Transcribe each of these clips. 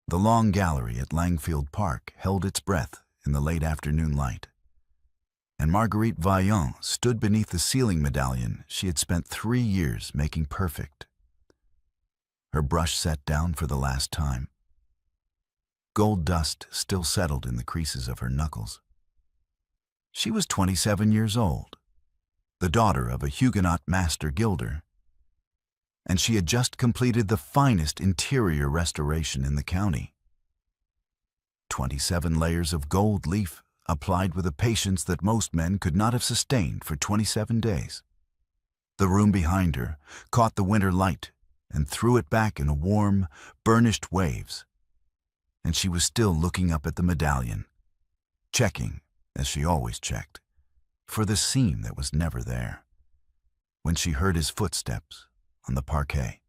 The long gallery at Langfield Park held its breath in the late afternoon light, and Marguerite Vaillant stood beneath the ceiling medallion she had spent 3 years making perfect. Her brush set down for the last time. Gold dust still settled in the creases of her knuckles. She was 27 years old, the daughter of a Huguenot master gilder, and she had just completed the finest interior restoration in the county. 27 layers of gold leaf applied with a patience that most men could not have sustained for 27 days. The room behind her caught the winter light and threw it back in warm, burnished waves, and she was still looking up at the medallion, checking, as she always checked, for the seam that was never there, when she heard his footsteps on the parquet.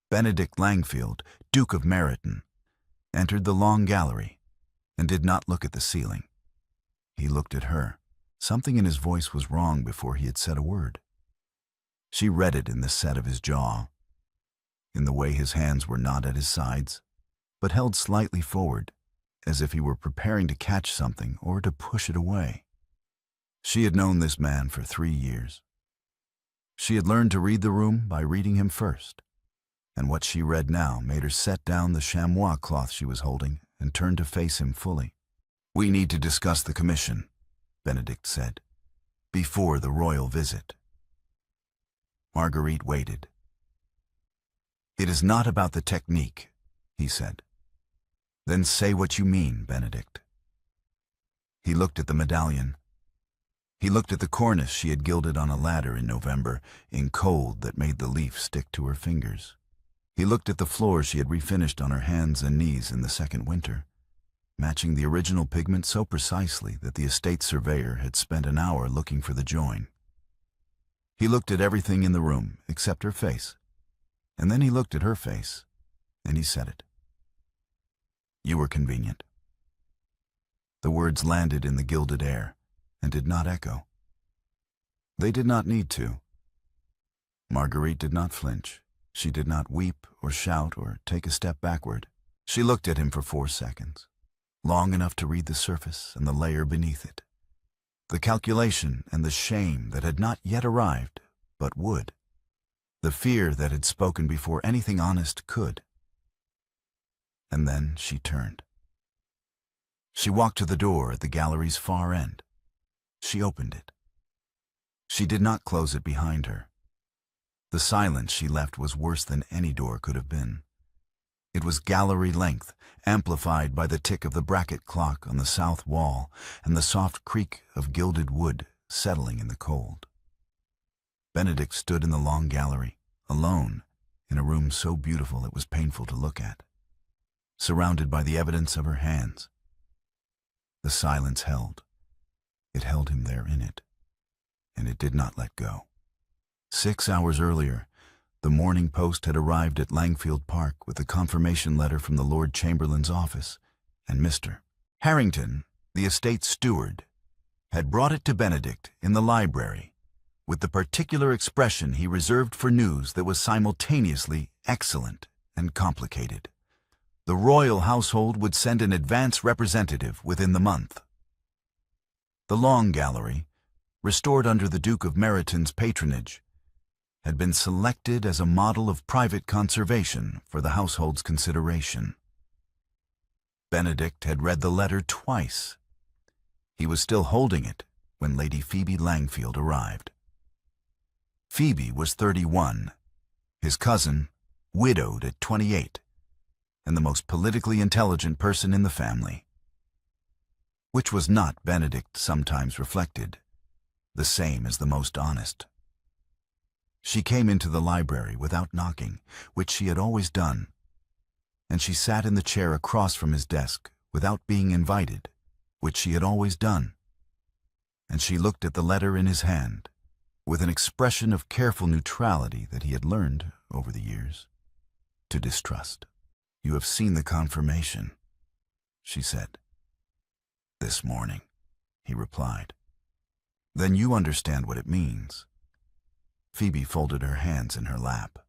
Benedict Langfield, Duke of Meryton, entered the long gallery and did not look at the ceiling. He looked at her. Something in his voice was wrong before he had said a word. She read it in the set of his jaw, in the way his hands were not at his sides, but held slightly forward, as if he were preparing to catch something or to push it away. She had known this man for 3 years. She had learned to read the room by reading him first, and what she read now made her set down the chamois cloth she was holding and turn to face him fully. "We need to discuss the commission," Benedict said, "before the royal visit." Marguerite waited. "It is not about the technique," he said. "Then say what you mean, Benedict." He looked at the medallion. He looked at the cornice she had gilded on a ladder in November, in cold that made the leaf stick to her fingers. He looked at the floor she had refinished on her hands and knees in the second winter, matching the original pigment so precisely that the estate surveyor had spent an hour looking for the join. He looked at everything in the room except her face, and then he looked at her face, and he said it. "You were convenient." The words landed in the gilded air and did not echo. They did not need to. Marguerite did not flinch. She did not weep or shout or take a step backward. She looked at him for 4 seconds, long enough to read the surface and the layer beneath it, the calculation and the shame that had not yet arrived, but would, the fear that had spoken before anything honest could. And then she turned. She walked to the door at the gallery's far end. She opened it. She did not close it behind her. The silence she left was worse than any door could have been. It was gallery length, amplified by the tick of the bracket clock on the south wall and the soft creak of gilded wood settling in the cold. Benedict stood in the long gallery, alone, in a room so beautiful it was painful to look at, surrounded by the evidence of her hands. The silence held. It held him there in it, and it did not let go. 6 hours earlier, the Morning Post had arrived at Langfield Park with a confirmation letter from the Lord Chamberlain's office, and Mr. Harrington, the estate steward, had brought it to Benedict in the library, with the particular expression he reserved for news that was simultaneously excellent and complicated. The royal household would send an advance representative within the month. The Long Gallery, restored under the Duke of Meryton's patronage, had been selected as a model of private conservation for the household's consideration. Benedict had read the letter twice. He was still holding it when Lady Phoebe Langfield arrived. Phoebe was 31, his cousin, widowed at 28, and the most politically intelligent person in the family. Which was not, Benedict sometimes reflected, the same as the most honest. She came into the library without knocking, which she had always done, and she sat in the chair across from his desk without being invited, which she had always done, and she looked at the letter in his hand with an expression of careful neutrality that he had learned, over the years, to distrust. "You have seen the confirmation," she said. "This morning," he replied. "Then you understand what it means." Phoebe folded her hands in her lap.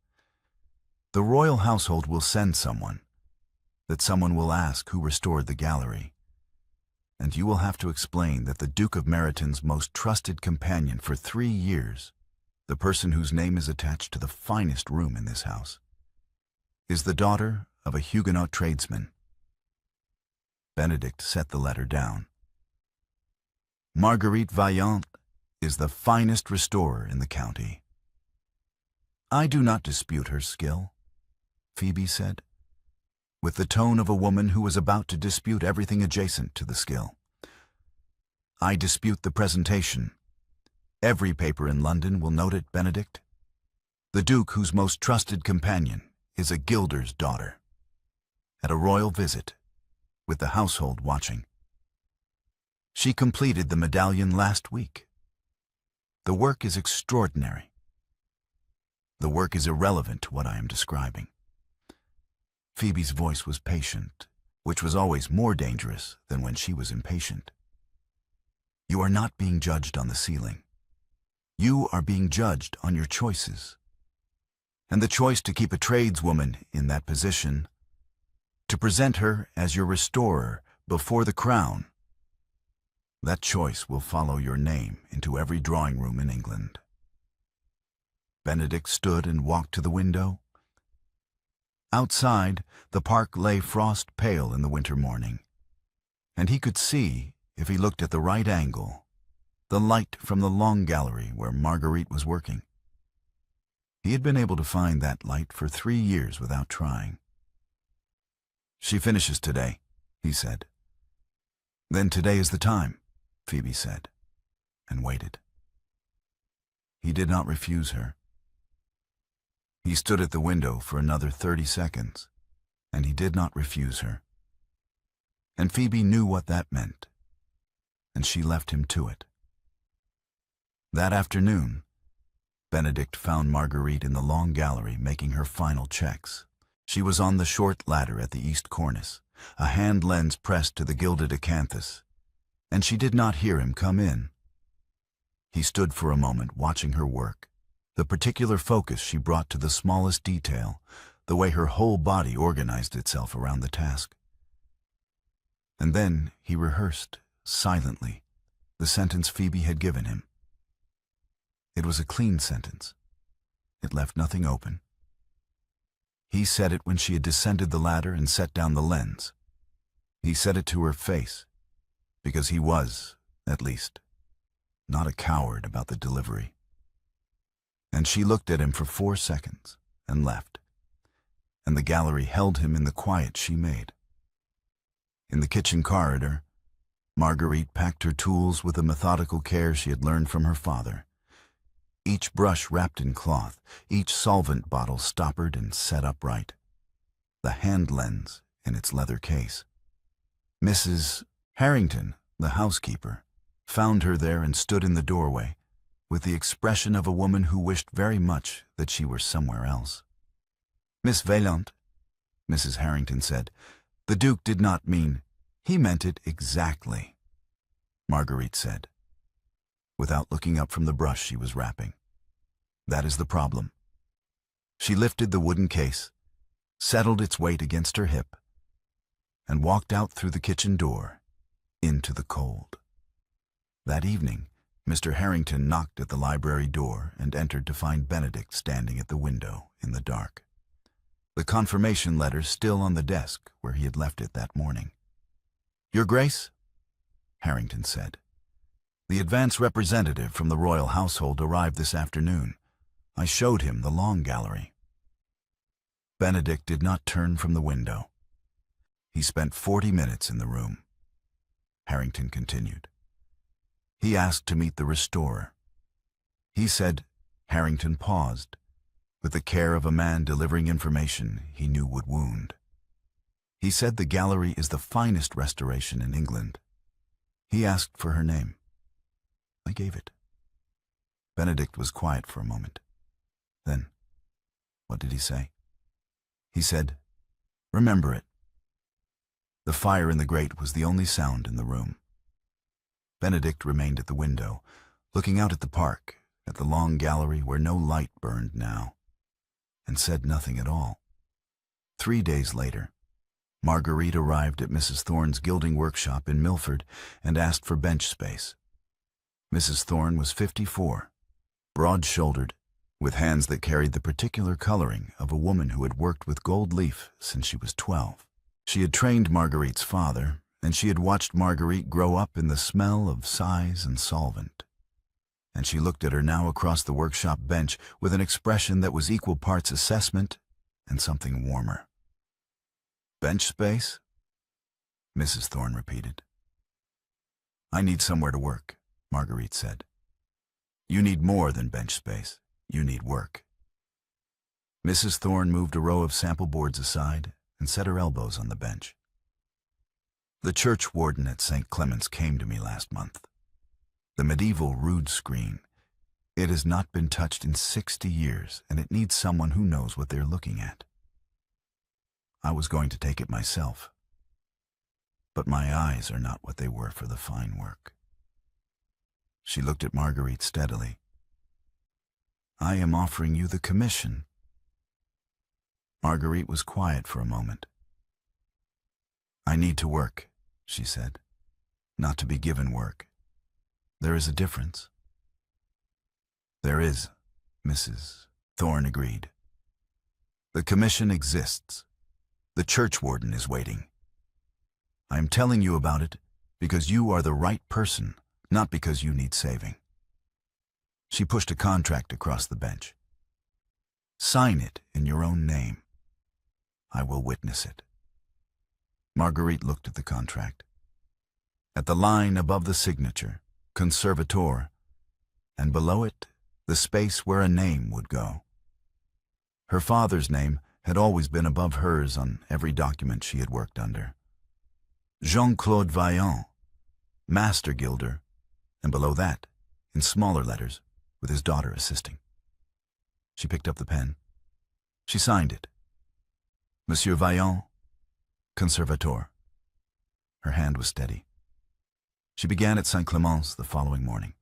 "The royal household will send someone. that someone will ask who restored the gallery, and you will have to explain that the Duke of Meryton's most trusted companion for 3 years, the person whose name is attached to the finest room in this house, is the daughter of a Huguenot tradesman. Benedict set the letter down. Marguerite Vaillant is the finest restorer in the county. I do not dispute her skill, Phoebe said, with the tone of a woman who was about to dispute everything adjacent to the skill. I dispute the presentation. Every paper in London will note it, Benedict. The Duke, whose most trusted companion, is a gilder's daughter. At a royal visit, with the household watching. She completed the medallion last week. The work is extraordinary. The work is irrelevant to what I am describing. Phoebe's voice was patient, which was always more dangerous than when she was impatient. You are not being judged on the ceiling. You are being judged on your choices. And the choice to keep a tradeswoman in that position, to present her as your restorer before the crown, that choice will follow your name into every drawing room in England. Benedict stood and walked to the window. Outside, the park lay frost-pale in the winter morning, and he could see, if he looked at the right angle, the light from the long gallery where Marguerite was working. He had been able to find that light for 3 years without trying. She finishes today, he said. Then today is the time, Phoebe said, and waited. He did not refuse her. He stood at the window for another 30 seconds, and he did not refuse her. And Phoebe knew what that meant, and she left him to it. That afternoon, Benedict found Marguerite in the long gallery making her final checks. She was on the short ladder at the east cornice, a hand lens pressed to the gilded acanthus, and she did not hear him come in. He stood for a moment watching her work, the particular focus she brought to the smallest detail, the way her whole body organized itself around the task. And then he rehearsed, silently, the sentence Phoebe had given him. It was a clean sentence. It left nothing open. He said it when she had descended the ladder and set down the lens. He said it to her face, because he was, at least, not a coward about the delivery. And she looked at him for 4 seconds and left, and the gallery held him in the quiet she made. In the kitchen corridor, Marguerite packed her tools with the methodical care she had learned from her father. Each brush wrapped in cloth, each solvent bottle stoppered and set upright, the hand lens in its leather case. Mrs. Harrington, the housekeeper, found her there and stood in the doorway, with the expression of a woman who wished very much that she were somewhere else. Miss Vaillant, Mrs. Harrington said, the Duke did not mean, he meant it exactly, Marguerite said, without looking up from the brush she was wrapping. That is the problem. She lifted the wooden case, settled its weight against her hip, and walked out through the kitchen door into the cold. That evening, Mr. Harrington knocked at the library door and entered to find Benedict standing at the window in the dark, the confirmation letter still on the desk where he had left it that morning. Your Grace, Harrington said, the advance representative from the royal household arrived this afternoon. I showed him the long gallery. Benedict did not turn from the window. He spent 40 minutes in the room. Harrington continued. He asked to meet the restorer. He said, Harrington paused, with the care of a man delivering information he knew would wound. He said the gallery is the finest restoration in England. He asked for her name. I gave it. Benedict was quiet for a moment. Then, what did he say? He said, remember it. The fire in the grate was the only sound in the room. Benedict remained at the window, looking out at the park, at the long gallery where no light burned now, and said nothing at all. 3 days later, Marguerite arrived at Mrs. Thorne's gilding workshop in Milford and asked for bench space. Mrs. Thorne was 54, broad-shouldered, with hands that carried the particular coloring of a woman who had worked with gold leaf since she was 12. She had trained Marguerite's father, and she had watched Marguerite grow up in the smell of size and solvent. And she looked at her now across the workshop bench with an expression that was equal parts assessment and something warmer. "Bench space?" Mrs. Thorne repeated. "I need somewhere to work," Marguerite said. "You need more than bench space. You need work." Mrs. Thorne moved a row of sample boards aside and set her elbows on the bench. "The church warden at St. Clement's came to me last month. The medieval rood screen. It has not been touched in 60 years, and it needs someone who knows what they're looking at. I was going to take it myself, but my eyes are not what they were for the fine work." She looked at Marguerite steadily. "I am offering you the commission." Marguerite was quiet for a moment. "I need to work," she said, "not to be given work. There is a difference." "There is," Mrs. Thorne agreed. "The commission exists. The church warden is waiting. I am telling you about it because you are the right person, not because you need saving." She pushed a contract across the bench. "Sign it in your own name. I will witness it." Marguerite looked at the contract. At the line above the signature, Conservator, and below it, the space where a name would go. Her father's name had always been above hers on every document she had worked under. Jean-Claude Vaillant, Master Gilder, and below that, in smaller letters, with his daughter assisting. She picked up the pen. She signed it. Monsieur Vaillant, Conservator. Her hand was steady. She began at St. Clement's the following morning.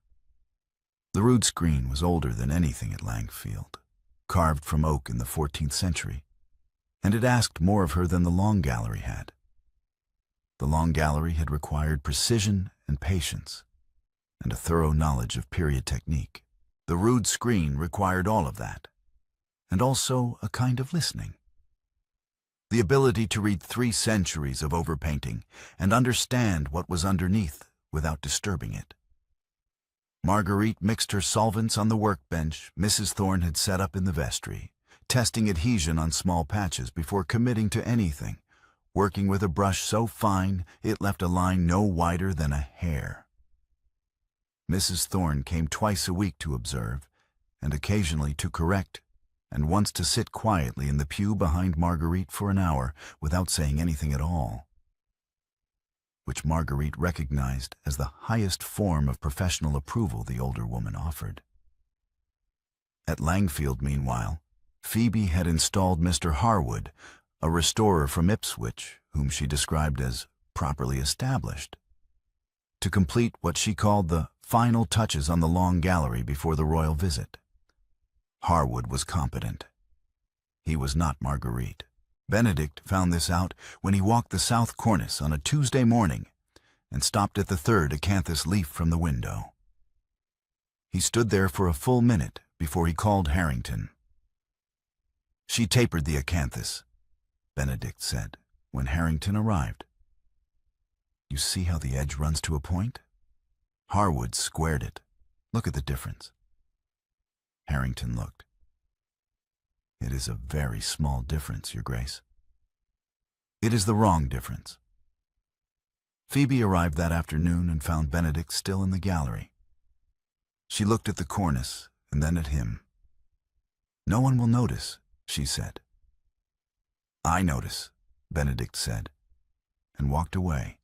The rood screen was older than anything at Langfield, carved from oak in the 14th century, and it asked more of her than the Long Gallery had. The Long Gallery had required precision and patience, and a thorough knowledge of period technique. The rood screen required all of that, and also a kind of listening. The ability to read 3 centuries of overpainting and understand what was underneath without disturbing it. Marguerite mixed her solvents on the workbench Mrs. Thorne had set up in the vestry, testing adhesion on small patches before committing to anything, working with a brush so fine it left a line no wider than a hair. Mrs. Thorne came twice a week to observe, and occasionally to correct, and once to sit quietly in the pew behind Marguerite for an hour without saying anything at all, which Marguerite recognized as the highest form of professional approval the older woman offered. At Langfield, meanwhile, Phoebe had installed Mr. Harwood, a restorer from Ipswich, whom she described as properly established, to complete what she called the final touches on the Long Gallery before the royal visit. Harwood was competent. He was not Marguerite. Benedict found this out when he walked the south cornice on a Tuesday morning and stopped at the third acanthus leaf from the window. He stood there for a full minute before he called Harrington. "She tapered the acanthus," Benedict said when Harrington arrived. "You see how the edge runs to a point? Harwood squared it. Look at the difference." Harrington looked. "It is a very small difference, Your Grace." "It is the wrong difference." Phoebe arrived that afternoon and found Benedict still in the gallery. She looked at the cornice and then at him. "No one will notice," she said. "I notice," Benedict said, and walked away,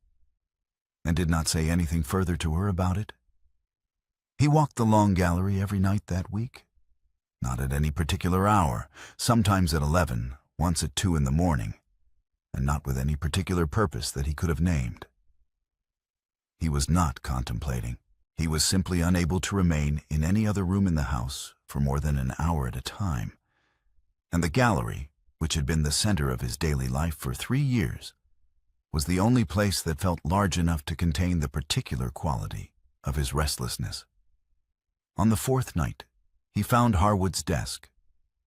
and did not say anything further to her about it. He walked the Long Gallery every night that week. Not at any particular hour, sometimes at 11, once at 2 in the morning, and not with any particular purpose that he could have named. He was not contemplating. He was simply unable to remain in any other room in the house for more than an hour at a time, and the gallery, which had been the center of his daily life for 3 years, was the only place that felt large enough to contain the particular quality of his restlessness. On the fourth night, he found Harwood's desk,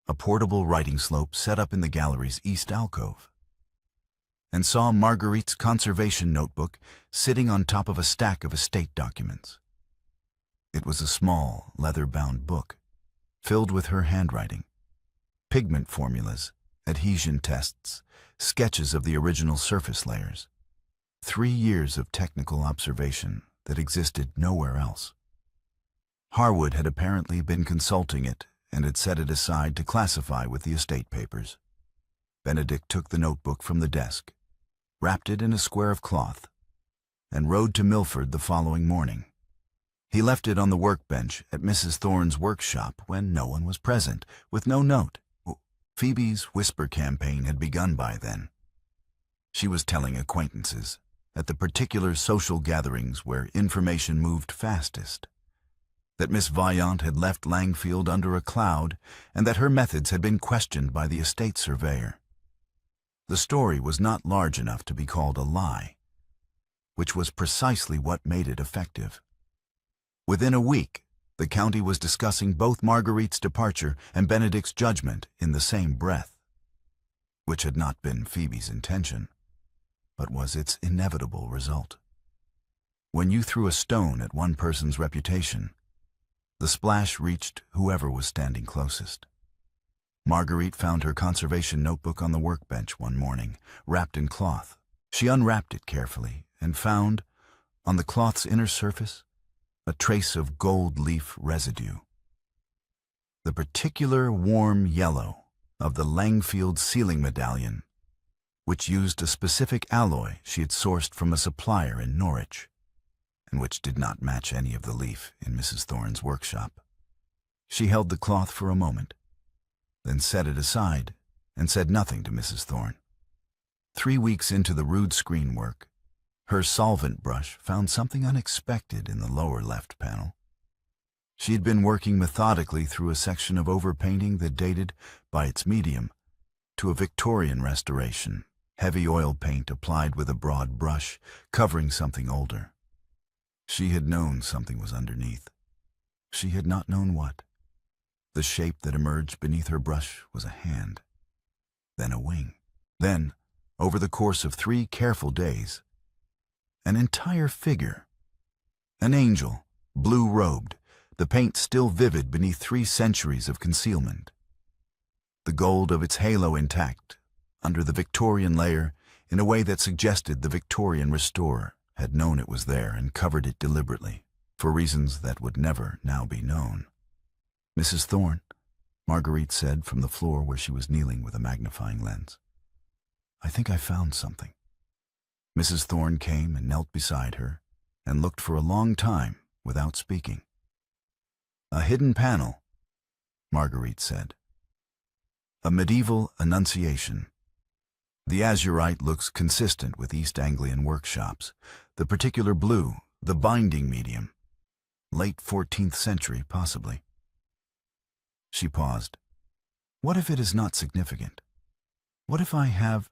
a portable writing slope set up in the gallery's east alcove, and saw Marguerite's conservation notebook sitting on top of a stack of estate documents. It was a small, leather-bound book, filled with her handwriting, pigment formulas, adhesion tests, sketches of the original surface layers, 3 years of technical observation that existed nowhere else. Harwood had apparently been consulting it and had set it aside to classify with the estate papers. Benedict took the notebook from the desk, wrapped it in a square of cloth, and rode to Milford the following morning. He left it on the workbench at Mrs. Thorne's workshop when no one was present, with no note. Phoebe's whisper campaign had begun by then. She was telling acquaintances, at the particular social gatherings where information moved fastest, that Miss Vaillant had left Langfield under a cloud and that her methods had been questioned by the estate surveyor. The story was not large enough to be called a lie, which was precisely what made it effective. Within a week, the county was discussing both Marguerite's departure and Benedict's judgment in the same breath, which had not been Phoebe's intention, but was its inevitable result. When you threw a stone at one person's reputation, the splash reached whoever was standing closest. Marguerite found her conservation notebook on the workbench one morning, wrapped in cloth. She unwrapped it carefully and found, on the cloth's inner surface, a trace of gold leaf residue. The particular warm yellow of the Langfield ceiling medallion, which used a specific alloy she had sourced from a supplier in Norwich, and which did not match any of the leaf in Mrs. Thorne's workshop. She held the cloth for a moment, then set it aside and said nothing to Mrs. Thorne. 3 weeks into the rude screen work, her solvent brush found something unexpected in the lower left panel. She had been working methodically through a section of overpainting that dated, by its medium, to a Victorian restoration, heavy oil paint applied with a broad brush, covering something older. She had known something was underneath. She had not known what. The shape that emerged beneath her brush was a hand, then a wing. Then, over the course of 3 careful days, an entire figure. An angel, blue-robed, the paint still vivid beneath 3 centuries of concealment. The gold of its halo intact, under the Victorian layer, in a way that suggested the Victorian restorer had known it was there and covered it deliberately, for reasons that would never now be known. "Mrs. Thorne," Marguerite said from the floor where she was kneeling with a magnifying lens, "I think I found something." Mrs. Thorne came and knelt beside her and looked for a long time without speaking. "A hidden panel," Marguerite said. "A medieval Annunciation. The azurite looks consistent with East Anglian workshops. The particular blue, the binding medium. Late 14th century, possibly." She paused. "What if it is not significant? What if I have—"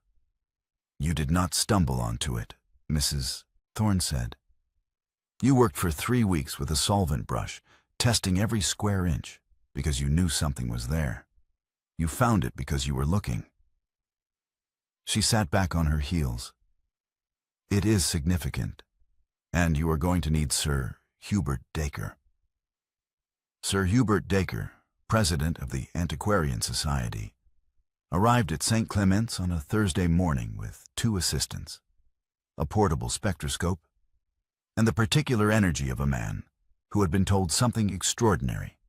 "You did not stumble onto it," Mrs. Thorne said. "You worked for 3 weeks with a solvent brush, testing every square inch, because you knew something was there. You found it because you were looking." She sat back on her heels. "It is significant, and you are going to need Sir Hubert Dacre." Sir Hubert Dacre, president of the Antiquarian Society, arrived at St. Clement's on a Thursday morning with 2 assistants, a portable spectroscope, and the particular energy of a man who had been told something extraordinary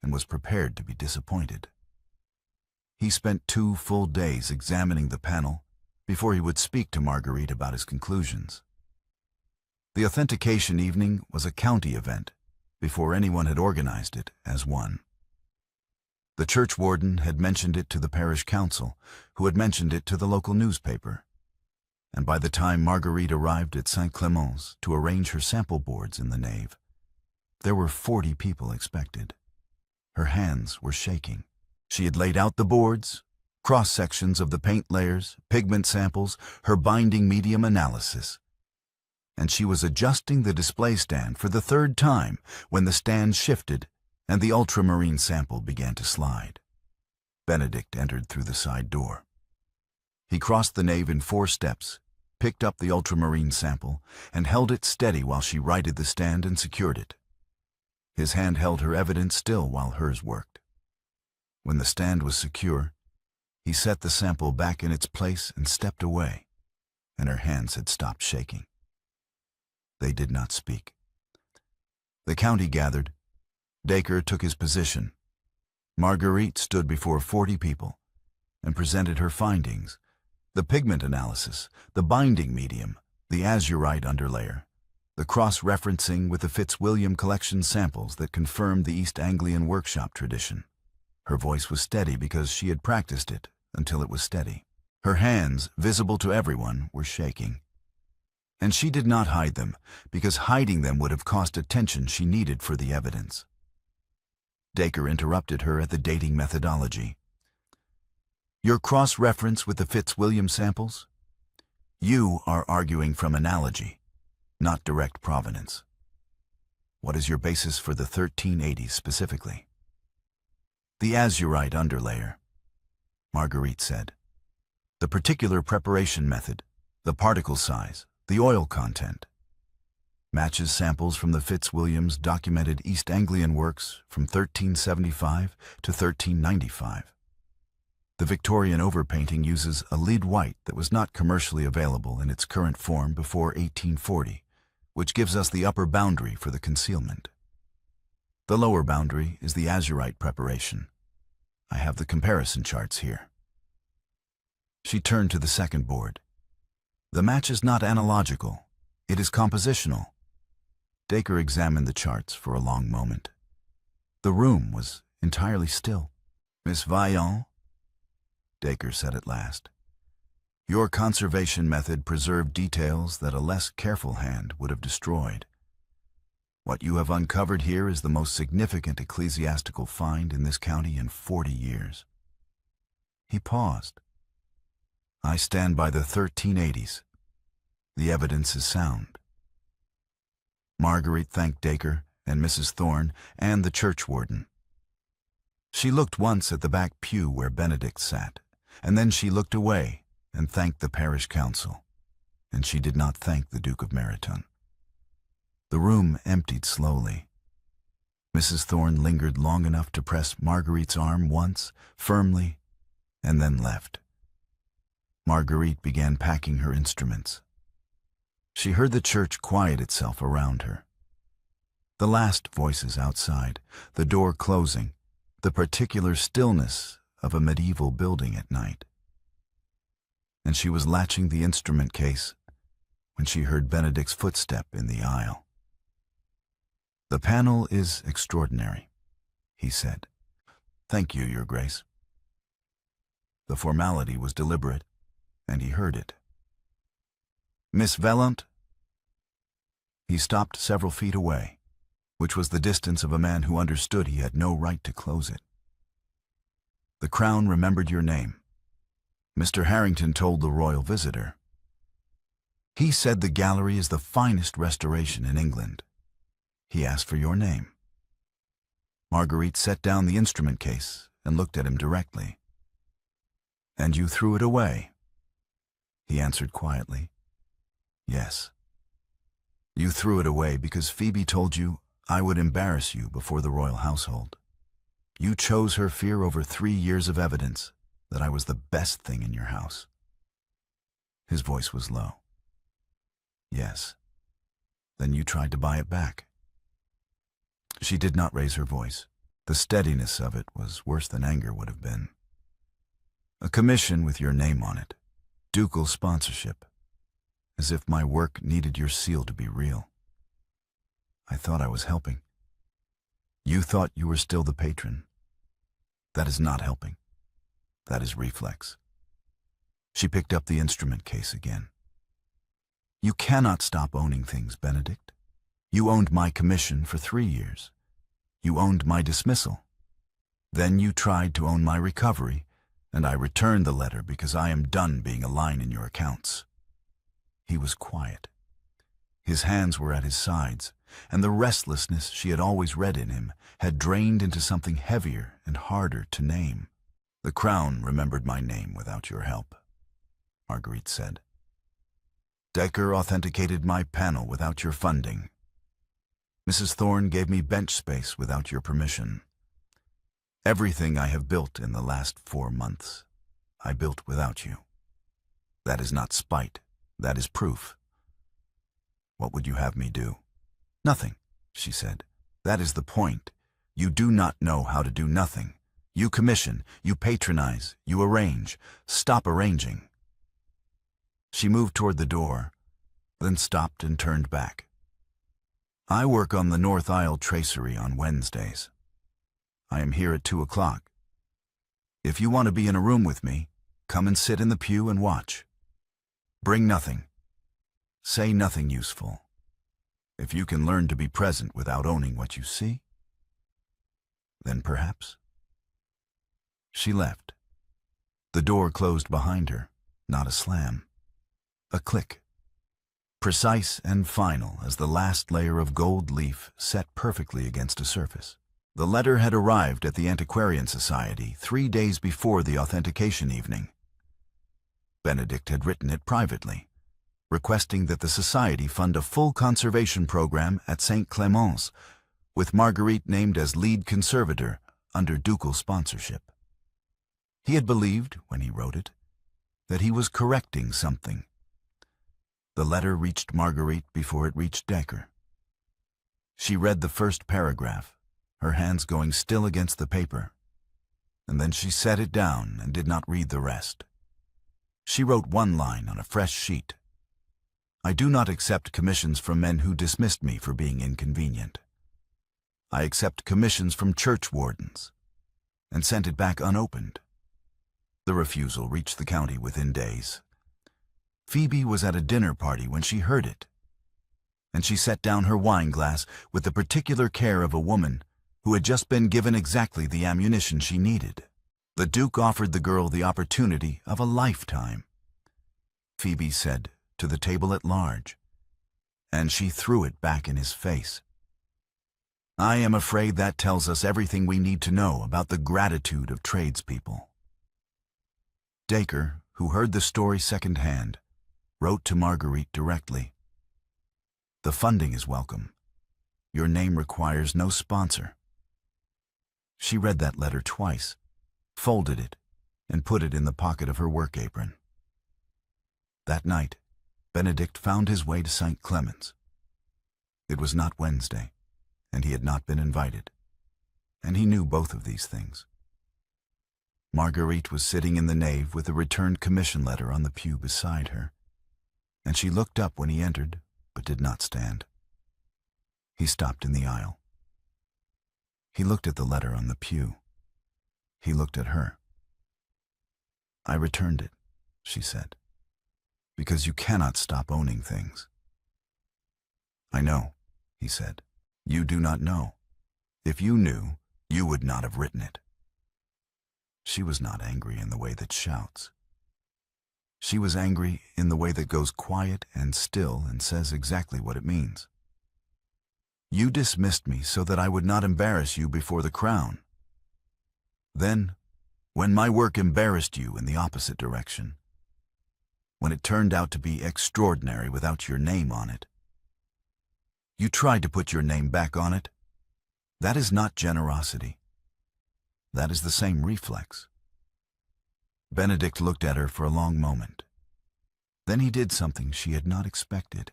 and was prepared to be disappointed. He spent 2 full days examining the panel before he would speak to Marguerite about his conclusions. The authentication evening was a county event before anyone had organized it as one. The church warden had mentioned it to the parish council, who had mentioned it to the local newspaper. And by the time Marguerite arrived at St. Clement's to arrange her sample boards in the nave, there were 40 people expected. Her hands were shaking. She had laid out the boards, cross-sections of the paint layers, pigment samples, her binding medium analysis. And she was adjusting the display stand for the third time when the stand shifted and the ultramarine sample began to slide. Benedict entered through the side door. He crossed the nave in 4 steps, picked up the ultramarine sample, and held it steady while she righted the stand and secured it. His hand held her evidence still while hers worked. When the stand was secure, he set the sample back in its place and stepped away, and her hands had stopped shaking. They did not speak. The county gathered. Dacre took his position. Marguerite stood before 40 people and presented her findings: the pigment analysis, the binding medium, the azurite underlayer, the cross-referencing with the Fitzwilliam collection samples that confirmed the East Anglian workshop tradition. Her voice was steady because she had practiced it until it was steady. Her hands, visible to everyone, were shaking. And she did not hide them, because hiding them would have cost attention she needed for the evidence. Dacre interrupted her at the dating methodology. Your cross-reference with the Fitzwilliam samples? You are arguing from analogy, not direct provenance. What is your basis for the 1380s specifically? The azurite underlayer, Marguerite said. The particular preparation method, the particle size, the oil content. Matches samples from the Fitzwilliams' documented East Anglian works from 1375 to 1395. The Victorian overpainting uses a lead white that was not commercially available in its current form before 1840, which gives us the upper boundary for the concealment. The lower boundary is the azurite preparation. I have the comparison charts here. She turned to the second board. The match is not analogical. It is compositional. Dacre examined the charts for a long moment. The room was entirely still. Miss Vaillant, Dacre said at last, your conservation method preserved details that a less careful hand would have destroyed. What you have uncovered here is the most significant ecclesiastical find in this county in 40 years. He paused. I stand by the 1380s. The evidence is sound. Marguerite thanked Dacre and Mrs. Thorne and the churchwarden. She looked once at the back pew where Benedict sat, and then she looked away and thanked the parish council, and she did not thank the Duke of Meryton. The room emptied slowly. Mrs. Thorne lingered long enough to press Marguerite's arm once, firmly, and then left. Marguerite began packing her instruments. She heard the church quiet itself around her. The last voices outside, the door closing, the particular stillness of a medieval building at night. And she was latching the instrument case when she heard Benedict's footstep in the aisle. The panel is extraordinary, he said. Thank you, Your Grace. The formality was deliberate, and he heard it. Miss Vaillant? He stopped several feet away, which was the distance of a man who understood he had no right to close it. The Crown remembered your name. Mr. Harrington told the royal visitor. He said the gallery is the finest restoration in England. He asked for your name. Marguerite set down the instrument case and looked at him directly. And you threw it away? He answered quietly. Yes. You threw it away because Phoebe told you I would embarrass you before the royal household. You chose her fear over 3 years of evidence that I was the best thing in your house. His voice was low. Yes. Then you tried to buy it back. She did not raise her voice. The steadiness of it was worse than anger would have been. A commission with your name on it. Ducal sponsorship. As if my work needed your seal to be real. I thought I was helping. You thought you were still the patron. That is not helping. That is reflex. She picked up the instrument case again. You cannot stop owning things, Benedict. You owned my commission for 3 years. You owned my dismissal. Then you tried to own my recovery, and I returned the letter because I am done being a line in your accounts." He was quiet. His hands were at his sides, and the restlessness she had always read in him had drained into something heavier and harder to name. "The Crown remembered my name without your help," Marguerite said. "Decker authenticated my panel without your funding. Mrs. Thorne gave me bench space without your permission. Everything I have built in the last 4 months, I built without you. That is not spite, that is proof. What would you have me do?" "Nothing," she said. "That is the point. You do not know how to do nothing. You commission, you patronize, you arrange. Stop arranging." She moved toward the door, then stopped and turned back. "I work on the North Aisle tracery on Wednesdays. I am here at 2 o'clock. If you want to be in a room with me, come and sit in the pew and watch. Bring nothing. Say nothing useful. If you can learn to be present without owning what you see, then perhaps." She left. The door closed behind her, not a slam. A click. Precise and final as the last layer of gold leaf set perfectly against a surface. The letter had arrived at the Antiquarian Society 3 days before the authentication evening. Benedict had written it privately, requesting that the Society fund a full conservation program at St. Clément's, with Marguerite named as lead conservator under ducal sponsorship. He had believed, when he wrote it, that he was correcting something. The letter reached Marguerite before it reached Decker. She read the first paragraph, her hands going still against the paper, and then she set it down and did not read the rest. She wrote one line on a fresh sheet. "I do not accept commissions from men who dismissed me for being inconvenient. I accept commissions from church wardens," and sent it back unopened. The refusal reached the county within days. Phoebe was at a dinner party when she heard it, and she set down her wine glass with the particular care of a woman who had just been given exactly the ammunition she needed. The Duke offered the girl the opportunity of a lifetime, Phoebe said to the table at large, and she threw it back in his face. I am afraid that tells us everything we need to know about the gratitude of tradespeople. Dacre, who heard the story secondhand, wrote to Marguerite directly. "The funding is welcome. Your name requires no sponsor." She read that letter twice, folded it, and put it in the pocket of her work apron. That night, Benedict found his way to St. Clement's. It was not Wednesday, and he had not been invited, and he knew both of these things. Marguerite was sitting in the nave with a returned commission letter on the pew beside her, and she looked up when he entered, but did not stand. He stopped in the aisle. He looked at the letter on the pew. He looked at her. "I returned it," she said, "because you cannot stop owning things." "I know," he said. "You do not know. If you knew, you would not have written it." She was not angry in the way that shouts. She was angry in the way that goes quiet and still and says exactly what it means. You dismissed me so that I would not embarrass you before the Crown. Then, when my work embarrassed you in the opposite direction, when it turned out to be extraordinary without your name on it, you tried to put your name back on it. That is not generosity. That is the same reflex. Benedict looked at her for a long moment. Then he did something she had not expected.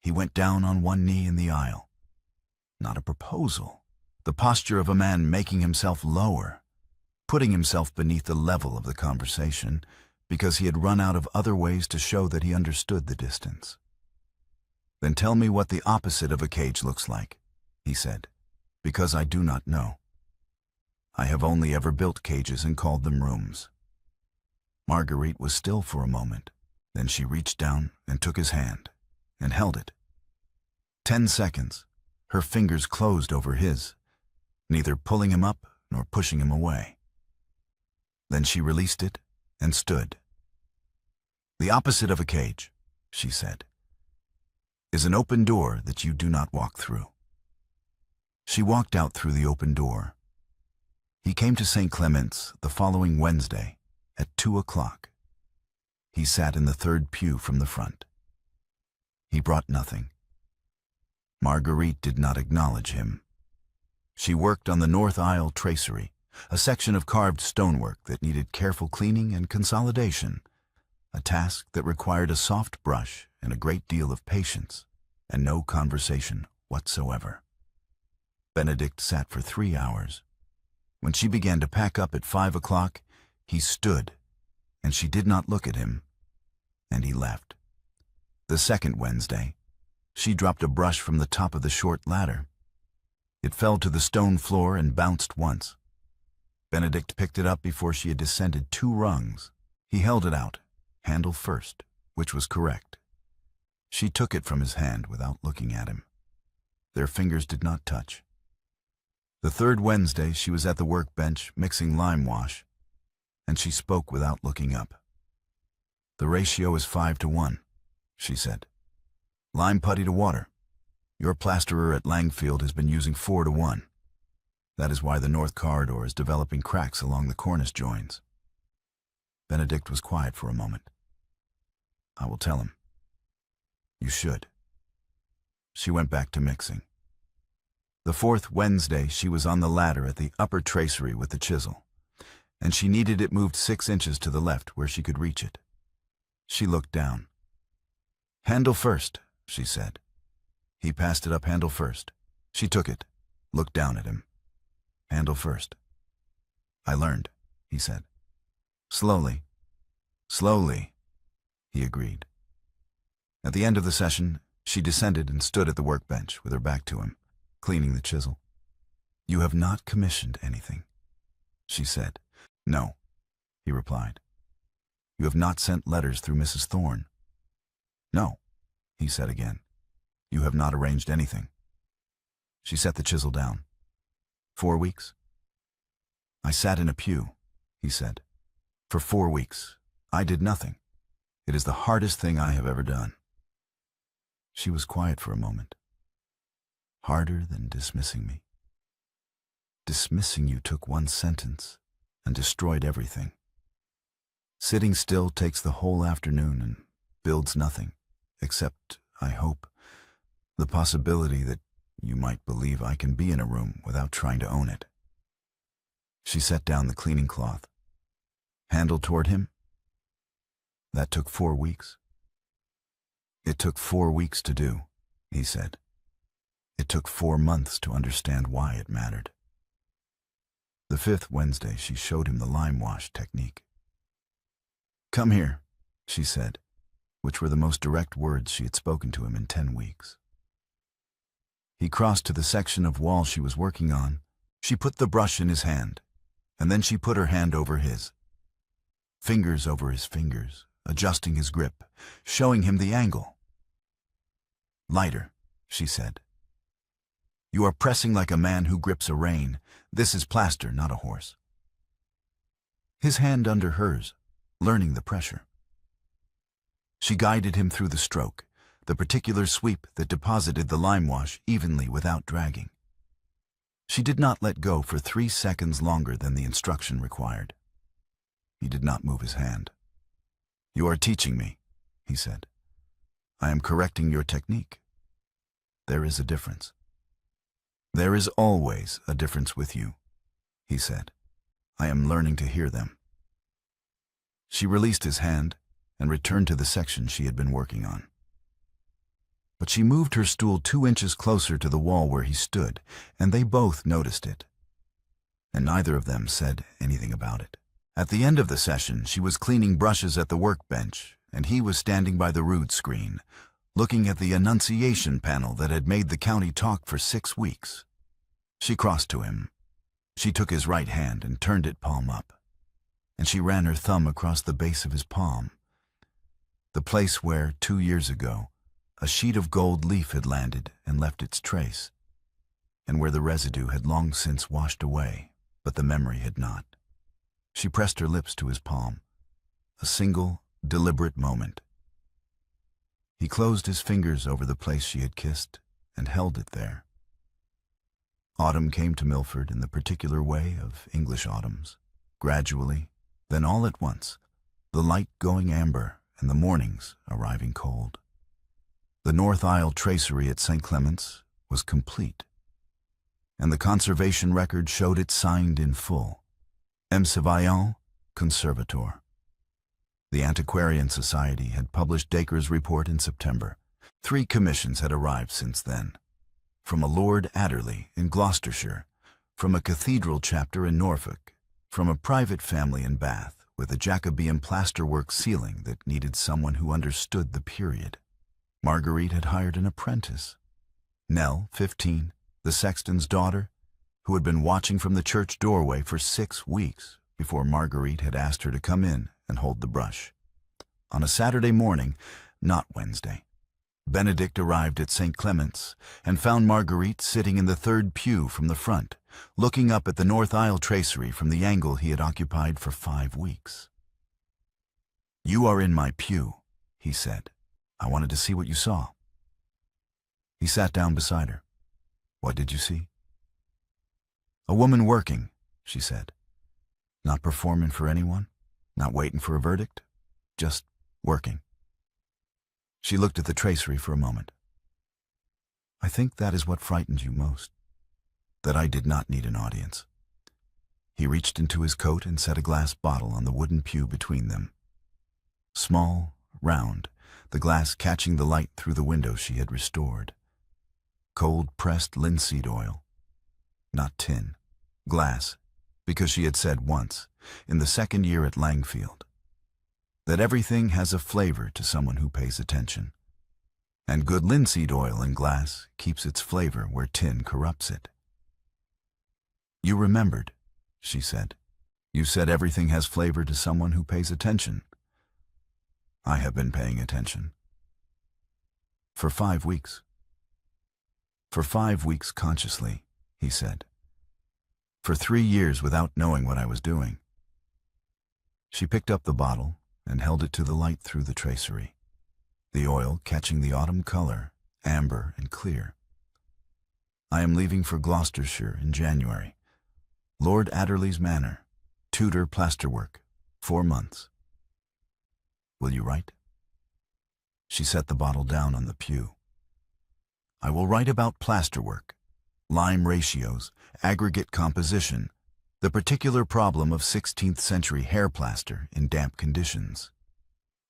He went down on one knee in the aisle. Not a proposal, the posture of a man making himself lower, putting himself beneath the level of the conversation, because he had run out of other ways to show that he understood the distance. "Then tell me what the opposite of a cage looks like," he said, "because I do not know. I have only ever built cages and called them rooms." Marguerite was still for a moment. Then she reached down and took his hand and held it. 10 seconds, her fingers closed over his, neither pulling him up nor pushing him away. Then she released it and stood. "The opposite of a cage," she said, "is an open door that you do not walk through." She walked out through the open door. He came to St. Clement's the following Wednesday at 2 o'clock. He sat in the third pew from the front. He brought nothing. Marguerite did not acknowledge him. She worked on the north aisle tracery, a section of carved stonework that needed careful cleaning and consolidation, a task that required a soft brush and a great deal of patience, and no conversation whatsoever. Benedict sat for 3 hours. When she began to pack up at 5 o'clock, he stood, and she did not look at him, and he left. The second Wednesday, she dropped a brush from the top of the short ladder. It fell to the stone floor and bounced once. Benedict picked it up before she had descended 2 rungs. He held it out, handle first, which was correct. She took it from his hand without looking at him. Their fingers did not touch. The third Wednesday, she was at the workbench mixing lime wash, and she spoke without looking up. "The ratio is 5 to 1, she said. "Lime putty to water. Your plasterer at Langfield has been using 4 to 1. That is why the north corridor is developing cracks along the cornice joins." Benedict was quiet for a moment. "I will tell him." "You should." She went back to mixing. The fourth Wednesday, she was on the ladder at the upper tracery with the chisel, and she needed it moved 6 inches to the left where she could reach it. She looked down. "Handle first," she said. He passed it up handle first. She took it, looked down at him. "Handle first." "I learned," he said. "Slowly." "Slowly," he agreed. At the end of the session, she descended and stood at the workbench with her back to him, cleaning the chisel. "You have not commissioned anything," she said. "No," he replied. "You have not sent letters through Mrs. Thorne." "No," he said again. "You have not arranged anything." She set the chisel down. 4 weeks? "I sat in a pew," he said. "For 4 weeks. I did nothing. It is the hardest thing I have ever done." She was quiet for a moment. "Harder than dismissing me?" "Dismissing you took 1 sentence and destroyed everything. Sitting still takes the whole afternoon and builds nothing, except, I hope, the possibility that you might believe I can be in a room without trying to own it." She set down the cleaning cloth. "Handle toward him?" "That took 4 weeks." "It took 4 weeks to do," he said. "It took 4 months to understand why it mattered." The 5th Wednesday, she showed him the lime wash technique. "Come here," she said, which were the most direct words she had spoken to him in 10 weeks. He crossed to the section of wall she was working on. She put the brush in his hand, and then she put her hand over his. Fingers over his fingers, adjusting his grip, showing him the angle. "Lighter," she said. "You are pressing like a man who grips a rein. This is plaster, not a horse." His hand under hers, learning the pressure. She guided him through the stroke, the particular sweep that deposited the lime wash evenly without dragging. She did not let go for 3 seconds longer than the instruction required. He did not move his hand. "You are teaching me," he said. "I am correcting your technique. There is a difference." "There is always a difference with you," he said. "I am learning to hear them." She released his hand and returned to the section she had been working on. But she moved her stool 2 inches closer to the wall where he stood, and they both noticed it. And neither of them said anything about it. At the end of the session, she was cleaning brushes at the workbench, and he was standing by the rood screen, looking at the Annunciation panel that had made the county talk for 6 weeks. She crossed to him. She took his right hand and turned it palm up, and she ran her thumb across the base of his palm, the place where, 2 years ago, a sheet of gold leaf had landed and left its trace, and where the residue had long since washed away, but the memory had not. She pressed her lips to his palm. A single, deliberate moment. He closed his fingers over the place she had kissed and held it there. Autumn came to Milford in the particular way of English autumns, gradually, then all at once, the light going amber and the mornings arriving cold. The North Isle tracery at St. Clement's was complete, and the conservation record showed it signed in full. M. Surveillant, Conservator. The Antiquarian Society had published Dacre's report in September. 3 commissions had arrived since then. From a Lord Adderley in Gloucestershire, from a cathedral chapter in Norfolk, from a private family in Bath with a Jacobean plasterwork ceiling that needed someone who understood the period. Marguerite had hired an apprentice. Nell, 15, the sexton's daughter, who had been watching from the church doorway for 6 weeks before Marguerite had asked her to come in and hold the brush. On a Saturday morning, not Wednesday, Benedict arrived at St. Clement's and found Marguerite sitting in the 3rd pew from the front, looking up at the North Isle tracery from the angle he had occupied for 5 weeks. "You are in my pew," he said. "I wanted to see what you saw." He sat down beside her. "What did you see?" "A woman working," she said. "Not performing for anyone, not waiting for a verdict, just working." She looked at the tracery for a moment. "I think that is what frightened you most, that I did not need an audience." He reached into his coat and set a glass bottle on the wooden pew between them. Small, round, the glass catching the light through the window she had restored. Cold-pressed linseed oil. Not tin. Glass, because she had said once, in the 2nd year at Langfield, that everything has a flavor to someone who pays attention. And good linseed oil in glass keeps its flavor where tin corrupts it. "You remembered," she said. "You said everything has flavor to someone who pays attention." "I have been paying attention." "For 5 weeks." "For 5 weeks consciously," he said. "For 3 years without knowing what I was doing." She picked up the bottle and held it to the light through the tracery, the oil catching the autumn color, amber and clear. "I am leaving for Gloucestershire in January. Lord Adderley's manor, Tudor plasterwork, 4 months. Will you write?" She set the bottle down on the pew. "I will write about plasterwork, lime ratios, aggregate composition, the particular problem of 16th century hair plaster in damp conditions.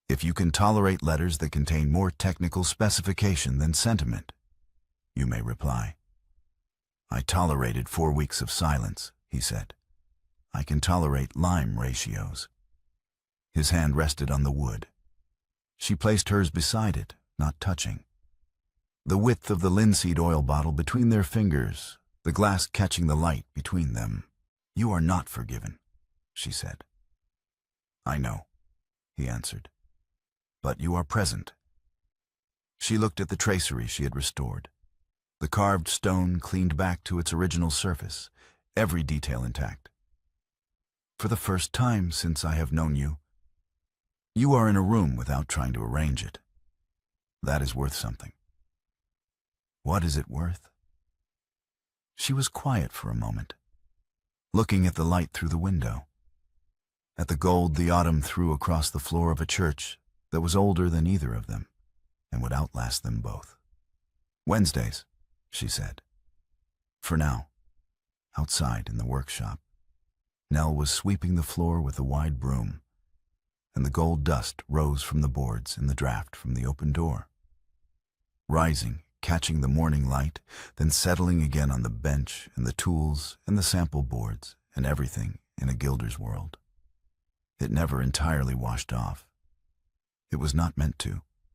If you can tolerate letters that contain more technical specification than sentiment, you may reply." "I tolerated 4 weeks of silence," he said. "I can tolerate lime ratios." His hand rested on the wood. She placed hers beside it, not touching. The width of the linseed oil bottle between their fingers, the glass catching the light between them. "You are not forgiven," she said. "I know," he answered. "But you are present." She looked at the tracery she had restored. The carved stone cleaned back to its original surface, every detail intact. "For the first time since I have known you, you are in a room without trying to arrange it. That is worth something." "What is it worth?" She was quiet for a moment, looking at the light through the window, at the gold the autumn threw across the floor of a church that was older than either of them and would outlast them both. "Wednesdays," she said. "For now, outside in the workshop." Nell was sweeping the floor with a wide broom, and the gold dust rose from the boards in the draught from the open door, rising, catching the morning light, then settling again on the bench and the tools and the sample boards and everything in a gilder's world. It never entirely washed off. It was not meant to.